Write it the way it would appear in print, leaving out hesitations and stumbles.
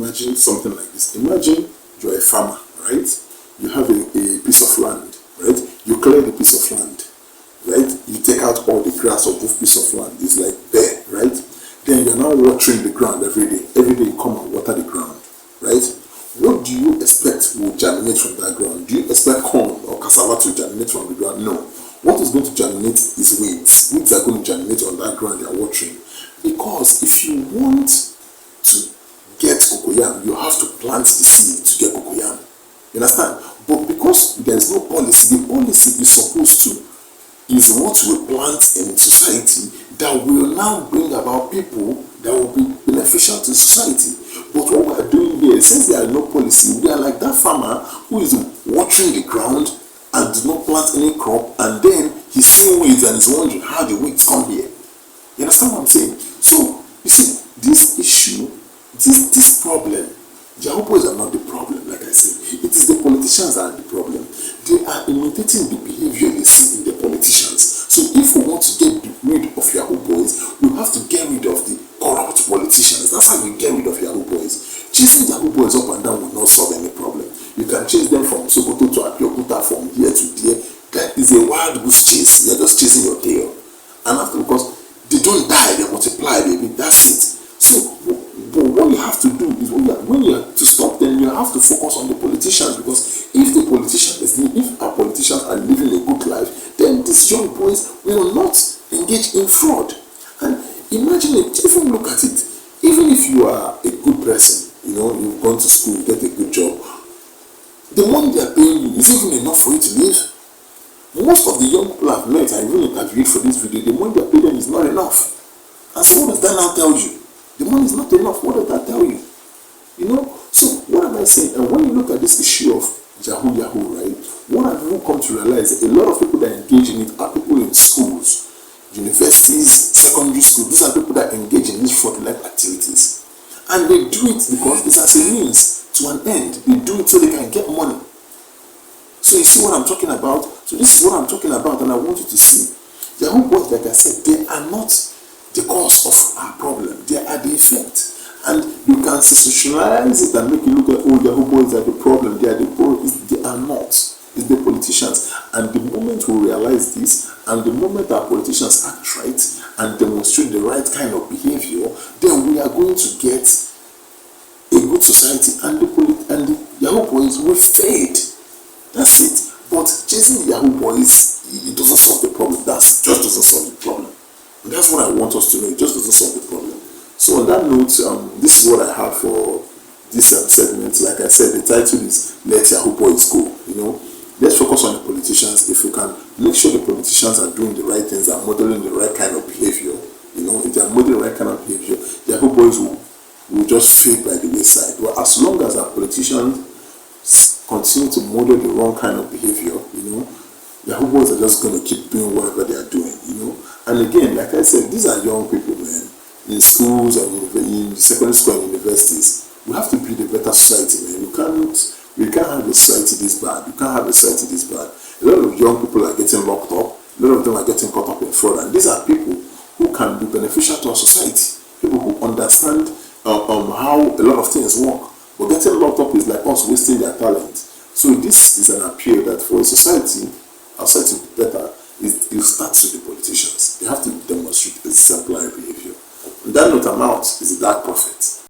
imagine something like this. Imagine you're a farmer, right? You have a piece of land, right? You clear the piece of land, right? You take out all the grass of this piece of land. It's like bare, right? Then you're now watering the ground every day. Every day you come and water the ground, right? What do you expect will germinate from that ground? Do you expect corn or cassava to germinate from the ground? No. What is going to germinate is weeds. Weeds are going to germinate on that ground you're watering. Because if you want to get cocoyam, you have to plant the seed to get cocoyam. You understand? But because there's no policy, the policy is supposed to is what we plant in society that will now bring about people that will be beneficial to society. But what we are doing here, since there is no policy, we are like that farmer who is watering the ground and did not plant any crop, and then he's seeing weeds and is wondering how the weeds come here. You understand what I'm saying? So you see, this issue, this problem, Yahoo boys are not the problem, like I said. It is the politicians that are the problem. They are imitating the behavior they see in the politicians. So if we want to get rid of Yahoo boys, we have to get rid of the corrupt politicians. That's how we get rid of Yahoo boys. Chasing Yahoo boys up and down will not solve any problem. You can chase them from Sokoto to Abeokuta, from here to there. That is a wild goose chase. You're just chasing your tail. And after, because they don't die, they multiply, baby. That's it. So, but what you have to do is when you have to stop them, you have to focus on the politicians, because if our politicians are living a good life, then these young boys will not engage in fraud. And imagine it, even look at it, even if you are a good person, you've gone to school, you get a good job, the money they are paying you is even enough for you to live. Most of the young people I've met, I even interviewed for this video, the money they are paying them is not enough. And so what does that now tell you? The money is not enough. What does that tell you? So what am I saying? And when you look at this issue of Yahoo, right? What have you come to realize? A lot of people that engage in it are people in schools, universities, secondary schools. These are people that engage in these fraudulent activities. And they do it because it's as a means to an end. They do it so they can get money. So you see what I'm talking about? So this is what I'm talking about, and I want you to see. Yahoo boys, like I said, they are not the cause of our problem. They are the effect. And you can sensationalize it and make it look like, oh, Yahoo boys are the problem. They are the problem. They are not. It's the politicians. And the moment we realize this, and the moment our politicians act right and demonstrate the right kind of behavior, then we are going to get a good society, and the Yahoo boys will fade. That's it. But chasing the Yahoo boys, it doesn't solve the problem. That just doesn't solve the problem. And that's what I want us to know. It just doesn't solve the problem. So on that note, this is what I have for this segment. Like I said, the title is Let Yahoo Boys Go. Let's focus on the politicians. If we can make sure the politicians are doing the right things, are modeling the right kind of behavior, if they are modeling the right kind of behavior, Yahoo Boys will just fade by the wayside. But as long as our politicians continue to model the wrong kind of behavior, Yahoo boys are just going to keep doing whatever they are doing, And again, like I said, these are young people, man, in schools and in secondary school and universities. We have to build a better society, man. We can't have a society this bad. You can't have a society this bad. A lot of young people are getting locked up. A lot of them are getting caught up in fraud, and these are people who can be beneficial to our society. People who understand how a lot of things work. But getting locked up is like us wasting their talent. So this is an appeal that for a society, our society to be better, it starts with the politicians. They have to demonstrate exemplary behavior. On that note, I'm out. Is the Dark Prophet.